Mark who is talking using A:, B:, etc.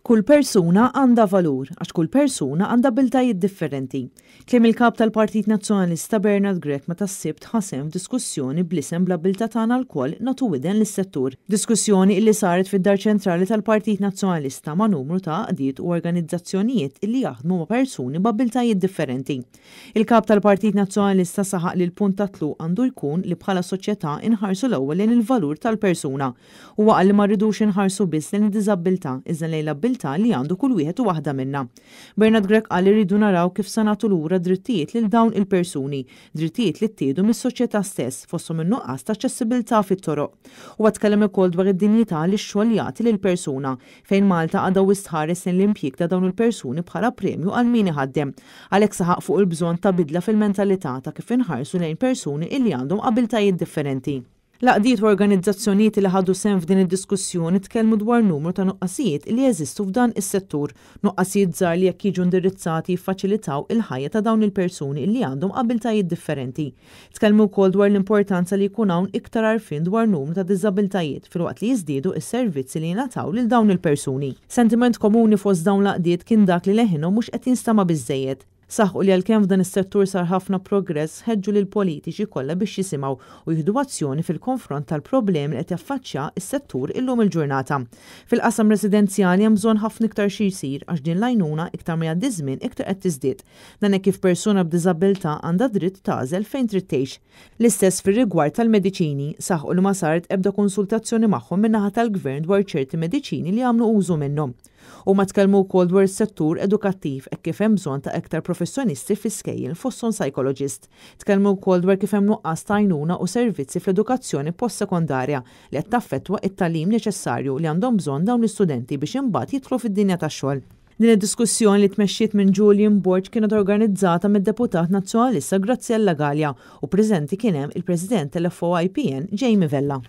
A: Kull persuna għandha valur, għax kull persuna għandha abiltajiet differenti. Kliem il-kap tal-Partit Nazzjonalista Bernard Grech meta s-sibt ħasem f'diskussjoni bl-isem bl-abilta tagħna l-koll nagħtu widen lis-settur. Diskussjoni illi saret fid-Dar Ċentrali tal-Partit Nazzjonalista ma' numru ta' qdiet u organizzazzjonijiet illi jaħdmu ma' persuni b'abiltajiet differenti. Il-kap tal-Partit Nazzjonalista saħaq li l-punt ta' tluq għandu jkun li bħala soċjetà inħarsu l-ewwel lejn il-valur tal-persuna. Huwa qal li ma rridux inħarsu biss lejn id-diżabilità iżda lejn l-abilta li għandu kull wieħed u waħda minna. Bernard Grech qal li rridu naraw kif se nagħtu lura drittijiet lil dawn il-persuni, drittijiet li ttieħdu mis-soċjetà stess fosthom in-nuqqas ta' aċċessibilità fit-toroq. Huwa tkellem ukoll dwar id-dinjità li x-xogħol jagħti lill-persuna fejn Malta għadha wisħares lejn l-impjieg ta' dawn il-persuni bħala premju għal min iħaddem. Għalhekk saħaq fuq il-bżonn ta' bidla fil-mentalità ta' kif inħarsu lejn persuni illi għandhom abiltajiet differenti. Laqdiet u organizzazzjonijiet li ħadu sehem f'din id-diskussjoni tkellmu dwar numru ta' nuqqasijiet li jeżistu f'dan is-settur, nuqqasijiet żgħar li jekk jiġu indirizzati jiffaċilitaw il-ħajja ta' dawn il-persuni li għandhom abiltajiet differenti. Tkellmu wkoll dwar l-importanza li jkun hawn iktar għarfien dwar numru ta' diżabiltajiet filwaqt li jiżdiedu s-servizzi li jingħataw lil dawn il-persuni. Sentiment komuni fost dawn laqdiet kien dak li leħinhom mhux qed jinstama' biżżejjed. Saħħu li għalkemm f'dan is-settur sar ħafna progress ħeġġu lil politiċi kollha biex jisimgħu u jieħdu azzjoni fil-konfront tal-problemi li qed jaffaċċja s-settur illum il-ġurnata. Fil-qasam residenzjali hemm bżonn ħafna iktar xi jsir għax din l-għajnuna iktar ma jgħaddi żmien iktar qed tiżdied. Dan hekk kif persuna b'diżabilità għandha dritt tagħżel fejn trid tgħix. L-istess fir-rigward tal-mediċini saħħu li ma saret ebda konsultazzjoni magħhom min-naħa tal-Gvern dwar ċerti mediċini li għamlu użu minnhom. U ma tkellmu wkoll dwar is-settur edukattiv hekk kif hemm bżonn ta' iktar professjonisti fl-iskejjel fosthom psychologist. Tkellmu wkoll dwar kif hemm nuqqas ta' għajnuna u servizzi fl-edukazzjoni postsekondarja li qed taffettwa it-tagħlim neċessarju li għandhom bżonn dawn l-istudenti biex imbagħad jidħlu fid-dinja tax-xogħol. Din id-diskussjoni li tmexxiet minn Julian Borg kienet organizzata mid-Deputat Nazzjonalista Graziella Gallia u preżenti kien hemm il-President tal-FOIPN Jamie Vella.